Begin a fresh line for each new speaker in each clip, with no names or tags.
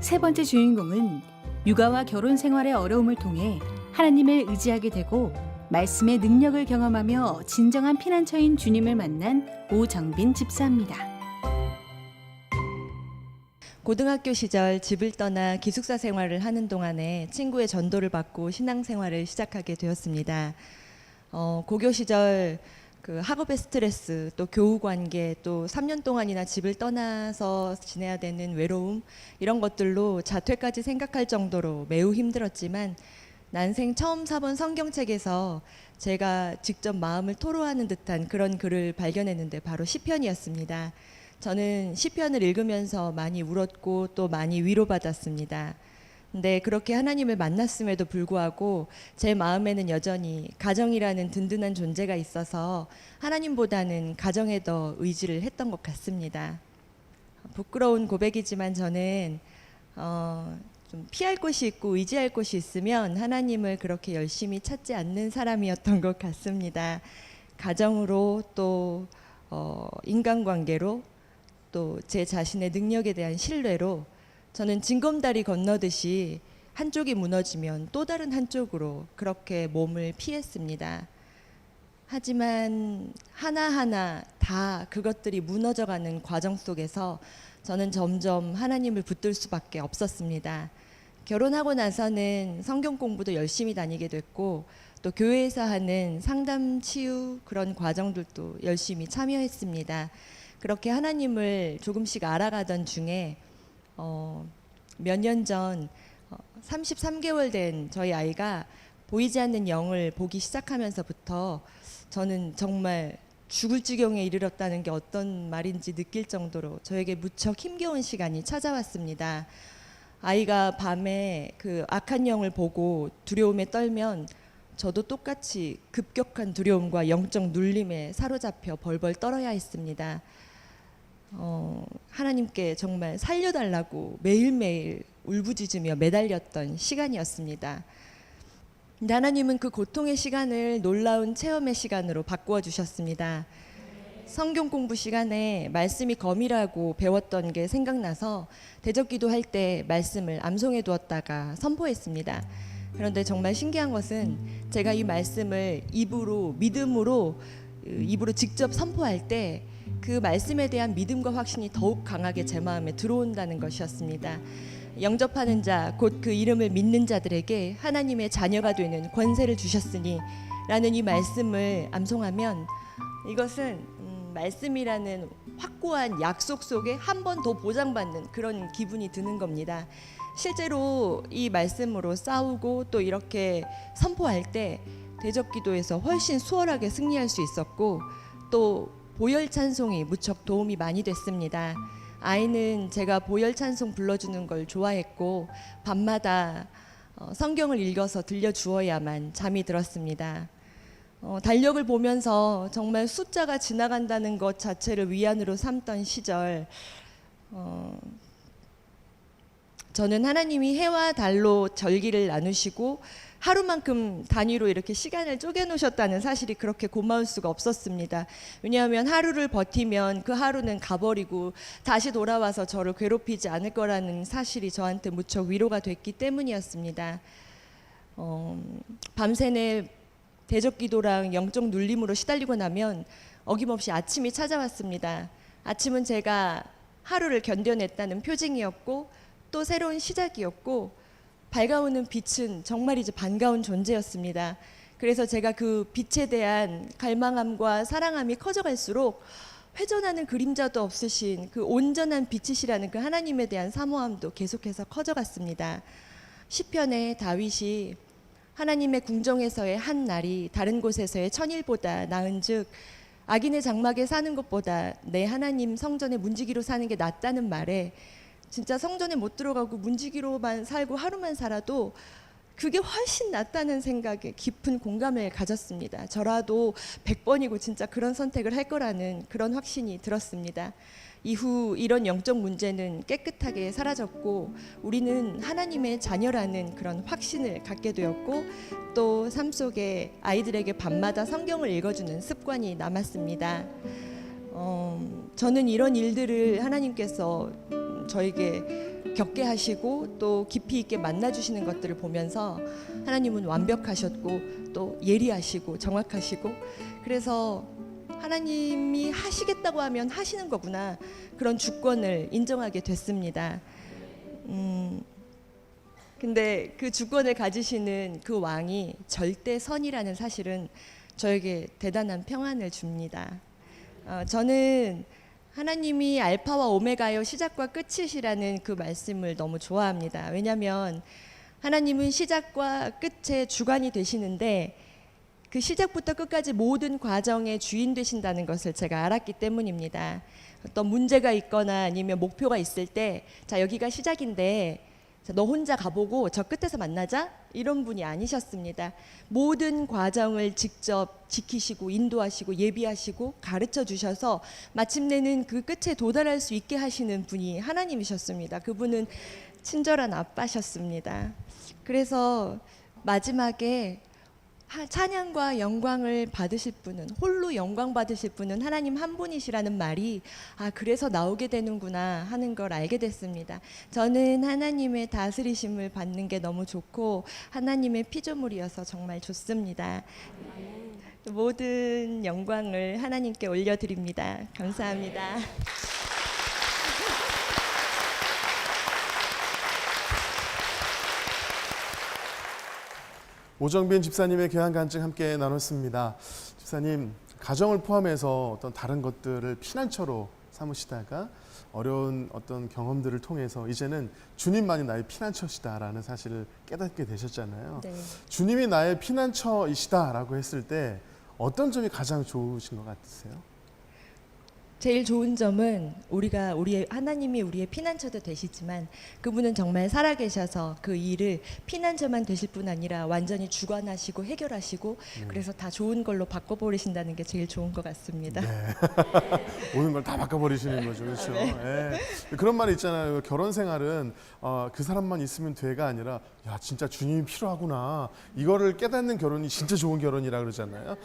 세 번째 주인공은 육아와 결혼 생활의 어려움을 통해 하나님을 의지하게 되고 말씀의 능력을 경험하며 진정한 피난처인 주님을 만난 오정빈 집사입니다.
고등학교 시절 집을 떠나 기숙사 생활을 하는 동안에 친구의 전도를 받고 신앙생활을 시작하게 되었습니다. 고교 시절 그 학업의 스트레스, 또 교우 관계, 또 3년 동안이나 집을 떠나서 지내야 되는 외로움, 이런 것들로 자퇴까지 생각할 정도로 매우 힘들었지만 난생 처음 사본 성경책에서 제가 직접 마음을 토로하는 듯한 그런 글을 발견했는데 바로 시편이었습니다. 저는 시편을 읽으면서 많이 울었고 또 많이 위로받았습니다. 근데 그렇게 하나님을 만났음에도 불구하고 제 마음에는 여전히 가정이라는 든든한 존재가 있어서 하나님보다는 가정에 더 의지를 했던 것 같습니다. 부끄러운 고백이지만 저는 좀 피할 곳이 있고 의지할 곳이 있으면 하나님을 그렇게 열심히 찾지 않는 사람이었던 것 같습니다. 가정으로 또 인간관계로 또 제 자신의 능력에 대한 신뢰로 저는 징검다리 건너듯이 한쪽이 무너지면 또 다른 한쪽으로 그렇게 몸을 피했습니다. 하지만 하나하나 다 그것들이 무너져가는 과정 속에서 저는 점점 하나님을 붙들 수밖에 없었습니다. 결혼하고 나서는 성경 공부도 열심히 다니게 됐고 또 교회에서 하는 상담 치유 그런 과정들도 열심히 참여했습니다. 그렇게 하나님을 조금씩 알아가던 중에 몇 년 전 33개월 된 저희 아이가 보이지 않는 영을 보기 시작하면서부터 저는 정말 죽을 지경에 이르렀다는 게 어떤 말인지 느낄 정도로 저에게 무척 힘겨운 시간이 찾아왔습니다. 아이가 밤에 그 악한 영을 보고 두려움에 떨면 저도 똑같이 급격한 두려움과 영적 눌림에 사로잡혀 벌벌 떨어야 했습니다. 하나님께 정말 살려달라고 매일매일 울부짖으며 매달렸던 시간이었습니다. 근데 하나님은 그 고통의 시간을 놀라운 체험의 시간으로 바꾸어 주셨습니다. 성경 공부 시간에 말씀이 검이라고 배웠던 게 생각나서 대적기도 할 때 말씀을 암송해 두었다가 선포했습니다. 그런데 정말 신기한 것은 제가 이 말씀을 입으로 믿음으로 입으로 직접 선포할 때 그 말씀에 대한 믿음과 확신이 더욱 강하게 제 마음에 들어온다는 것이었습니다. 영접하는 자, 곧 그 이름을 믿는 자들에게 하나님의 자녀가 되는 권세를 주셨으니 라는 이 말씀을 암송하면 이것은 말씀이라는 확고한 약속 속에 한 번 더 보장받는 그런 기분이 드는 겁니다. 실제로 이 말씀으로 싸우고 또 이렇게 선포할 때 대적기도에서 훨씬 수월하게 승리할 수 있었고 또 보혈 찬송이 무척 도움이 많이 됐습니다. 아이는 제가 보혈 찬송 불러주는 걸 좋아했고 밤마다 성경을 읽어서 들려주어야만 잠이 들었습니다. 달력을 보면서 정말 숫자가 지나간다는 것 자체를 위안으로 삼던 시절 저는 하나님이 해와 달로 절기를 나누시고 하루만큼 단위로 이렇게 시간을 쪼개놓으셨다는 사실이 그렇게 고마울 수가 없었습니다. 왜냐하면 하루를 버티면 그 하루는 가버리고 다시 돌아와서 저를 괴롭히지 않을 거라는 사실이 저한테 무척 위로가 됐기 때문이었습니다. 밤새내 대적기도랑 영적 눌림으로 시달리고 나면 어김없이 아침이 찾아왔습니다. 아침은 제가 하루를 견뎌냈다는 표징이었고 또 새로운 시작이었고 밝아오는 빛은 정말 이제 반가운 존재였습니다. 그래서 제가 그 빛에 대한 갈망함과 사랑함이 커져갈수록 회전하는 그림자도 없으신 그 온전한 빛이시라는 그 하나님에 대한 사모함도 계속해서 커져갔습니다. 시편에 다윗이 하나님의 궁정에서의 한 날이 다른 곳에서의 천일보다 나은즉 악인의 장막에 사는 것보다 내 하나님 성전의 문지기로 사는 게 낫다는 말에 진짜 성전에 못 들어가고 문지기로만 살고 하루만 살아도 그게 훨씬 낫다는 생각에 깊은 공감을 가졌습니다. 저라도 100번이고 진짜 그런 선택을 할 거라는 그런 확신이 들었습니다. 이후 이런 영적 문제는 깨끗하게 사라졌고 우리는 하나님의 자녀라는 그런 확신을 갖게 되었고 또 삶 속에 아이들에게 밤마다 성경을 읽어주는 습관이 남았습니다. 저는 이런 일들을 하나님께서 저에게 겪게 하시고 또 깊이 있게 만나주시는 것들을 보면서 하나님은 완벽하셨고 또 예리하시고 정확하시고, 그래서 하나님이 하시겠다고 하면 하시는 거구나, 그런 주권을 인정하게 됐습니다. 근데 그 주권을 가지시는 그 왕이 절대 선이라는 사실은 저에게 대단한 평안을 줍니다. 저는 하나님이 알파와 오메가요 시작과 끝이시라는 그 말씀을 너무 좋아합니다. 왜냐하면 하나님은 시작과 끝의 주관이 되시는데 그 시작부터 끝까지 모든 과정의 주인 되신다는 것을 제가 알았기 때문입니다. 어떤 문제가 있거나 아니면 목표가 있을 때, 자, 여기가 시작인데 자, 너 혼자 가보고 저 끝에서 만나자, 이런 분이 아니셨습니다. 모든 과정을 직접 지키시고 인도하시고 예비하시고 가르쳐 주셔서 마침내는 그 끝에 도달할 수 있게 하시는 분이 하나님이셨습니다. 그분은 친절한 아빠셨습니다. 그래서 마지막에 찬양과 영광을 받으실 분은, 홀로 영광 받으실 분은 하나님 한 분이시라는 말이 그래서 나오게 되는구나 하는 걸 알게 됐습니다. 저는 하나님의 다스리심을 받는 게 너무 좋고 하나님의 피조물이어서 정말 좋습니다. 모든 영광을 하나님께 올려드립니다. 감사합니다.
오정빈 집사님의 귀한 간증 함께 나눴습니다. 집사님, 가정을 포함해서 어떤 다른 것들을 피난처로 삼으시다가 어려운 어떤 경험들을 통해서 이제는 주님만이 나의 피난처시다라는 사실을 깨닫게 되셨잖아요.
네.
주님이 나의 피난처이시다라고 했을 때 어떤 점이 가장 좋으신 것 같으세요?
제일 좋은 점은 하나님이 우리의 피난처도 되시지만 그분은 정말 살아계셔서 그 일을 피난처만 되실 뿐 아니라 완전히 주관하시고 해결하시고 그래서 다 좋은 걸로 바꿔버리신다는 게 제일 좋은 것 같습니다.
네. 모든 걸 다 바꿔버리시는 거죠, 그렇죠?
네.
네. 그런 말이 있잖아요. 결혼 생활은 그 사람만 있으면 돼가 아니라 야, 진짜 주님이 필요하구나. 이거를 깨닫는 결혼이 진짜 좋은 결혼이라 그러잖아요.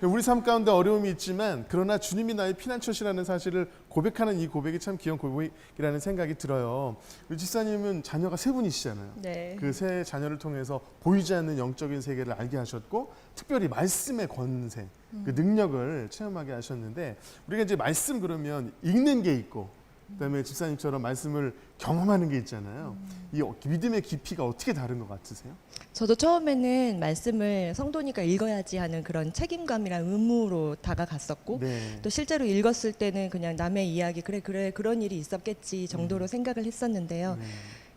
우리 삶 가운데 어려움이 있지만 그러나 주님이 나의 피난처시라는 사실을 고백하는 이 고백이 참 귀한 고백이라는 생각이 들어요. 우리 집사님은 자녀가 3분이시잖아요.
네.
그 세 자녀를 통해서 보이지 않는 영적인 세계를 알게 하셨고 특별히 말씀의 권세, 그 능력을 체험하게 하셨는데 우리가 이제 말씀 그러면 읽는 게 있고 그다음에 집사님처럼 말씀을 경험하는 게 있잖아요. 이 믿음의 깊이가 어떻게 다른 것 같으세요?
저도 처음에는 말씀을 성도니까 읽어야지 하는 그런 책임감이랑 의무로 다가갔었고
네.
또 실제로 읽었을 때는 그냥 남의 이야기 그래 그런 일이 있었겠지 정도로 생각을 했었는데요.
네.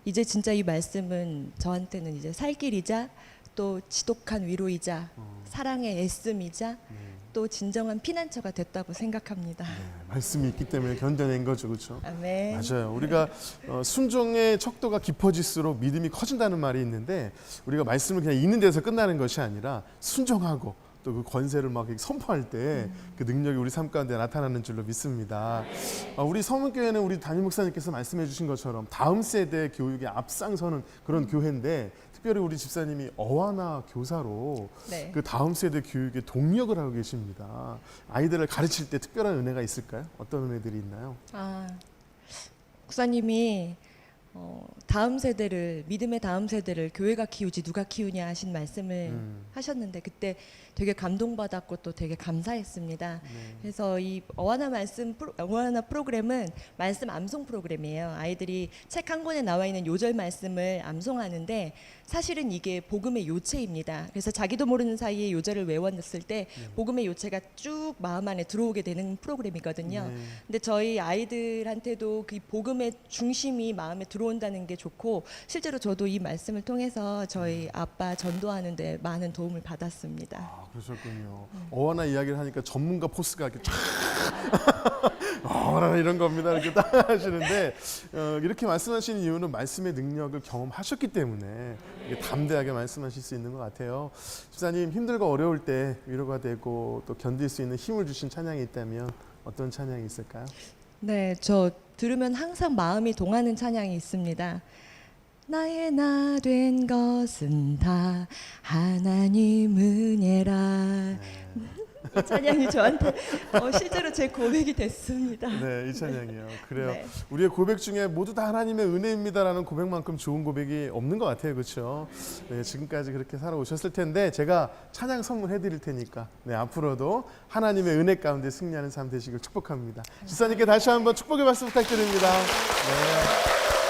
이제 진짜 이 말씀은 저한테는 이제 살 길이자 또 지독한 위로이자 사랑의 애씀이자
네.
또 진정한 피난처가 됐다고 생각합니다.
네, 말씀이 있기 때문에 견뎌낸 거죠, 그렇죠?
아멘.
맞아요. 우리가 순종의 척도가 깊어질수록 믿음이 커진다는 말이 있는데 우리가 말씀을 그냥 읽는 데서 끝나는 것이 아니라 순종하고 또 그 권세를 막 선포할 때 그 능력이 우리 삶 가운데 나타나는 줄로 믿습니다. 우리 서문교회는 우리 담임 목사님께서 말씀해 주신 것처럼 다음 세대 교육에 앞장서는 그런 교회인데 특별히 우리 집사님이 어와나 교사로
네.
그 다음 세대 교육에 동력을 하고 계십니다. 아이들을 가르칠 때 특별한 은혜가 있을까요? 어떤 은혜들이 있나요?
목사님이 다음 세대를 믿음의 다음 세대를 교회가 키우지 누가 키우냐 하신 말씀을 하셨는데 그때 되게 감동받았고 또 되게 감사했습니다.
네.
그래서 이 어와나 프로그램은 말씀 암송 프로그램이에요. 아이들이 책 한 권에 나와 있는 요절 말씀을 암송하는데 사실은 이게 복음의 요체입니다. 그래서 자기도 모르는 사이에 요절을 외웠을 때 복음의 요체가 쭉 마음 안에 들어오게 되는 프로그램이거든요.
네.
근데 저희 아이들한테도 그 복음의 중심이 마음에 들어온다는 게 좋고 실제로 저도 이 말씀을 통해서 저희 아빠 전도하는데 많은 도움을 받았습니다.
그러셨군요. 어와나 이야기를 하니까 전문가 포스가 이렇게 쫙 어와나 이런 겁니다. 이렇게 딱 하시는데 이렇게 말씀하시는 이유는 말씀의 능력을 경험하셨기 때문에 이렇게 담대하게 말씀하실 수 있는 것 같아요. 집사님 힘들고 어려울 때 위로가 되고 또 견딜 수 있는 힘을 주신 찬양이 있다면 어떤 찬양이 있을까요?
네, 저 들으면 항상 마음이 동하는 찬양이 있습니다. 나의 나 된 것은 다 하나님 은혜라. 이 찬양이 저한테 실제로 제 고백이 됐습니다.
네, 이 찬양이요. 그래요.
네.
우리의 고백 중에 모두 다 하나님의 은혜입니다라는 고백만큼 좋은 고백이 없는 것 같아요, 그렇죠? 네, 지금까지 그렇게 살아오셨을 텐데 제가 찬양 선물해드릴 테니까 네, 앞으로도 하나님의 은혜 가운데 승리하는 삶 되시길 축복합니다. 집사님께 다시 한번 축복의 말씀 부탁드립니다. 네.